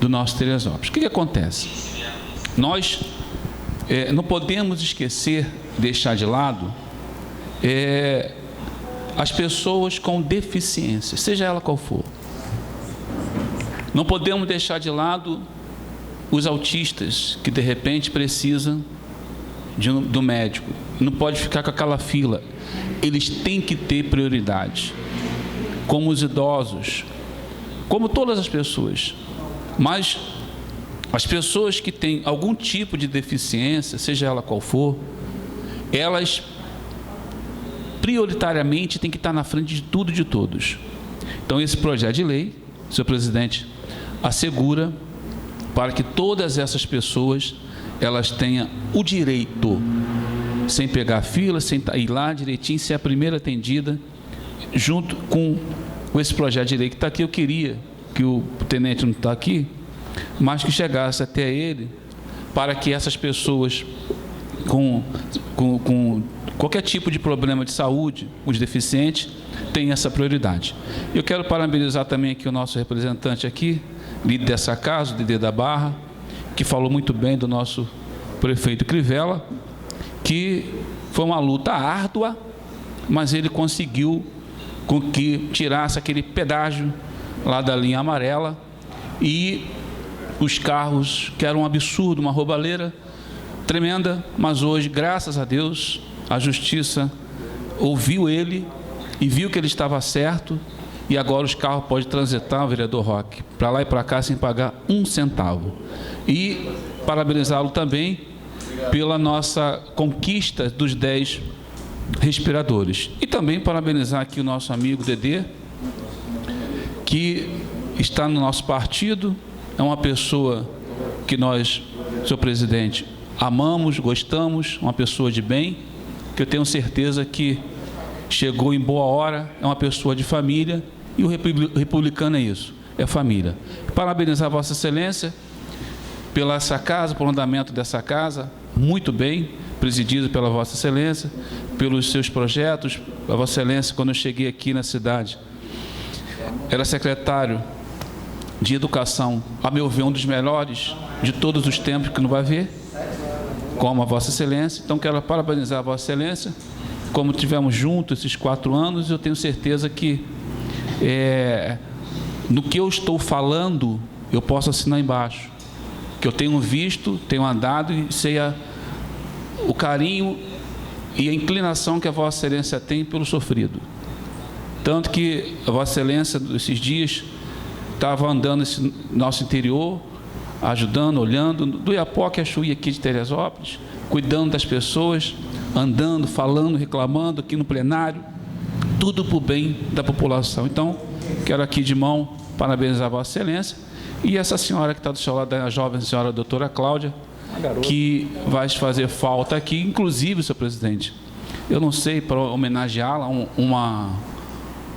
do nosso Teresópolis. O que acontece? Nós não podemos esquecer, deixar de lado, as pessoas com deficiência, seja ela qual for. Não podemos deixar de lado os autistas que de repente precisam do médico. Não pode ficar com aquela fila. Eles têm que ter prioridade, como os idosos, como todas as pessoas. Mas as pessoas que têm algum tipo de deficiência, seja ela qual for, elas prioritariamente têm que estar na frente de tudo e de todos. Então, esse projeto de lei, senhor presidente, assegura para que todas essas pessoas elas tenham o direito, sem pegar fila, sem ir lá direitinho, ser a primeira atendida, junto com esse projeto de lei que está aqui. Eu queria que o tenente não está aqui, mas que chegasse até ele, para que essas pessoas com qualquer tipo de problema de saúde, os deficientes, tenham essa prioridade. Eu quero parabenizar também aqui o nosso representante aqui, líder dessa casa, o Dedê da Barra, que falou muito bem do nosso prefeito Crivella, que foi uma luta árdua, mas ele conseguiu com que tirasse aquele pedágio lá da linha amarela e os carros, que era um absurdo, uma roubalheira tremenda, mas hoje, graças a Deus, a justiça ouviu ele e viu que ele estava certo, e agora os carros podem transitar, o vereador Roque, para lá e para cá sem pagar um centavo. E parabenizá-lo também pela nossa conquista dos 10 respiradores. E também parabenizar aqui o nosso amigo Dedê, que está no nosso partido, é uma pessoa que nós, senhor presidente, amamos, gostamos, uma pessoa de bem, que eu tenho certeza que chegou em boa hora, é uma pessoa de família, e o republicano é isso, é família. Parabenizar Vossa Excelência pela essa casa, pelo andamento dessa casa, muito bem, presidido pela Vossa Excelência, pelos seus projetos. A Vossa Excelência, quando eu cheguei aqui na cidade, era secretário de Educação, a meu ver, um dos melhores de todos os tempos que não vai ver, como a Vossa Excelência. Então, quero parabenizar a Vossa Excelência, como tivemos juntos esses 4 anos, eu tenho certeza que no que eu estou falando, eu posso assinar embaixo, que eu tenho visto, tenho andado e sei o carinho e a inclinação que a Vossa Excelência tem pelo sofrido. Tanto que a Vossa Excelência, esses dias, estava andando nesse nosso interior, ajudando, olhando, do Iapoque a Chuí aqui de Teresópolis, cuidando das pessoas, andando, falando, reclamando aqui no plenário, tudo para o bem da população. Então, quero aqui de mão parabenizar a Vossa Excelência e essa senhora que está do seu lado, a jovem senhora doutora Cláudia, que vai fazer falta aqui, inclusive, senhor presidente, eu não sei, para homenageá-la,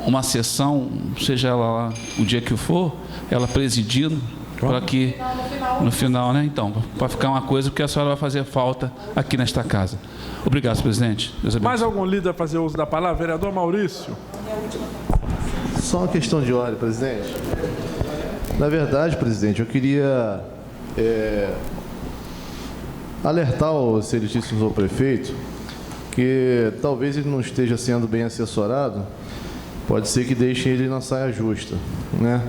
uma sessão, seja ela lá o dia que for, ela presidindo, para que no final, né? Então, para ficar uma coisa, porque a senhora vai fazer falta aqui nesta casa. Obrigado, senhor presidente. Mais algum líder a fazer uso da palavra? Vereador Maurício. Só uma questão de ordem, presidente. Na verdade, presidente, eu queria alertar o excelentíssimo prefeito que talvez ele não esteja sendo bem assessorado, pode ser que deixem ele na saia justa, né?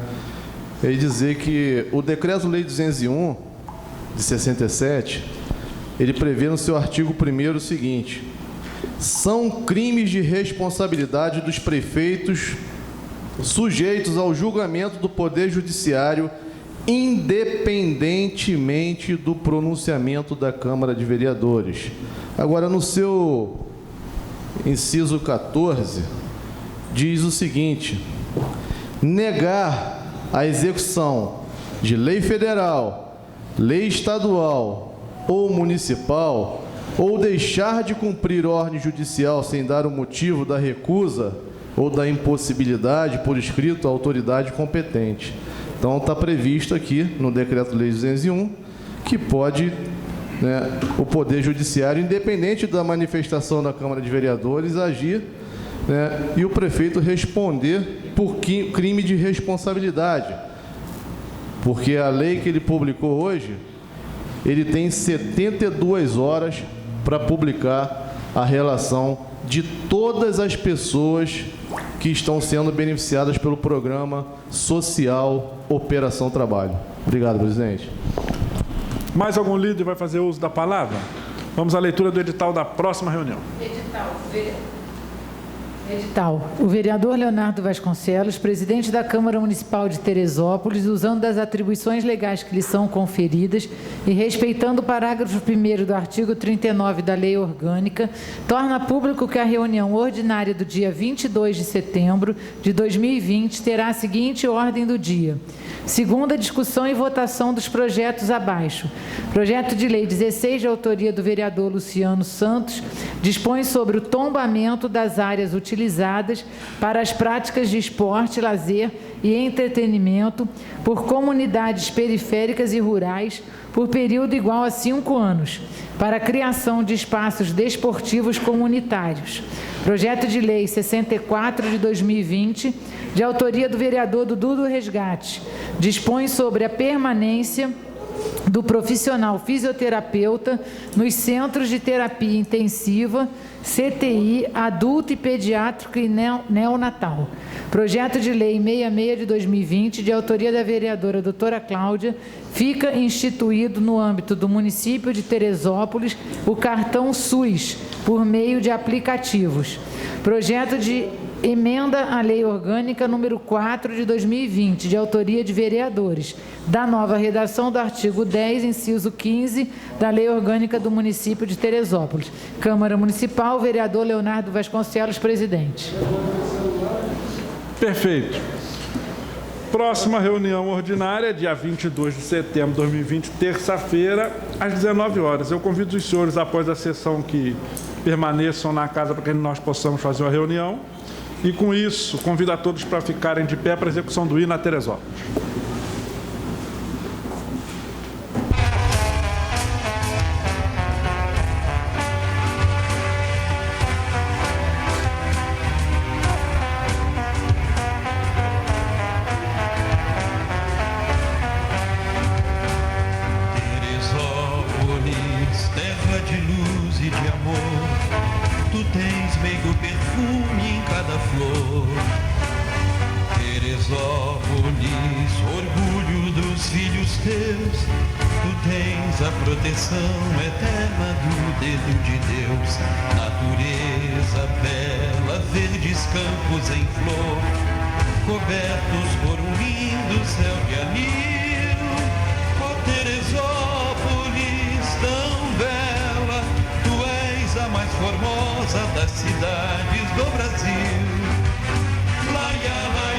E dizer que o Decreto-Lei 201, de 67, ele prevê no seu artigo 1º o seguinte: são crimes de responsabilidade dos prefeitos sujeitos ao julgamento do Poder Judiciário, independentemente do pronunciamento da Câmara de Vereadores. Agora, no seu inciso 14, diz o seguinte: negar a execução de lei federal, lei estadual ou municipal, ou deixar de cumprir ordem judicial sem dar o motivo da recusa ou da impossibilidade por escrito à autoridade competente. Então, está previsto aqui no Decreto-Lei 201 que pode, o Poder Judiciário, independente da manifestação da Câmara de Vereadores, agir, e o prefeito responder por crime de responsabilidade. Porque a lei que ele publicou hoje, ele tem 72 horas para publicar a relação de todas as pessoas que estão sendo beneficiadas pelo programa social Operação Trabalho. Obrigado, presidente. Mais algum líder vai fazer uso da palavra? Vamos à leitura do edital da próxima reunião. Edital. O vereador Leonardo Vasconcelos, presidente da Câmara Municipal de Teresópolis, usando das atribuições legais que lhe são conferidas e respeitando o parágrafo 1º do artigo 39 da Lei Orgânica, torna público que a reunião ordinária do dia 22 de setembro de 2020 terá a seguinte ordem do dia. Segunda discussão e votação dos projetos abaixo. Projeto de lei 16, de autoria do vereador Luciano Santos, dispõe sobre o tombamento das áreas utilizadas para as práticas de esporte, lazer e entretenimento por comunidades periféricas e rurais por período igual a 5 anos, para a criação de espaços desportivos comunitários. Projeto de lei 64 de 2020, de autoria do vereador Dudu do Resgate, dispõe sobre a permanência do profissional fisioterapeuta nos centros de terapia intensiva, CTI, adulto e pediátrico e neonatal. Projeto de lei 66 de 2020, de autoria da vereadora doutora Cláudia, fica instituído no âmbito do município de Teresópolis o cartão SUS, por meio de aplicativos. Projeto de emenda à Lei Orgânica número 4 de 2020, de autoria de vereadores, da nova redação do artigo 10, inciso 15, da Lei Orgânica do município de Teresópolis. Câmara Municipal, vereador Leonardo Vasconcelos, presidente. Perfeito. Próxima reunião ordinária, dia 22 de setembro de 2020, terça-feira, às 19 horas. Eu convido os senhores, após a sessão, que permaneçam na casa para que nós possamos fazer uma reunião. E, com isso, convido a todos para ficarem de pé para a execução do hino a Teresópolis. Formosa das cidades do Brasil. Lá, lá, lá.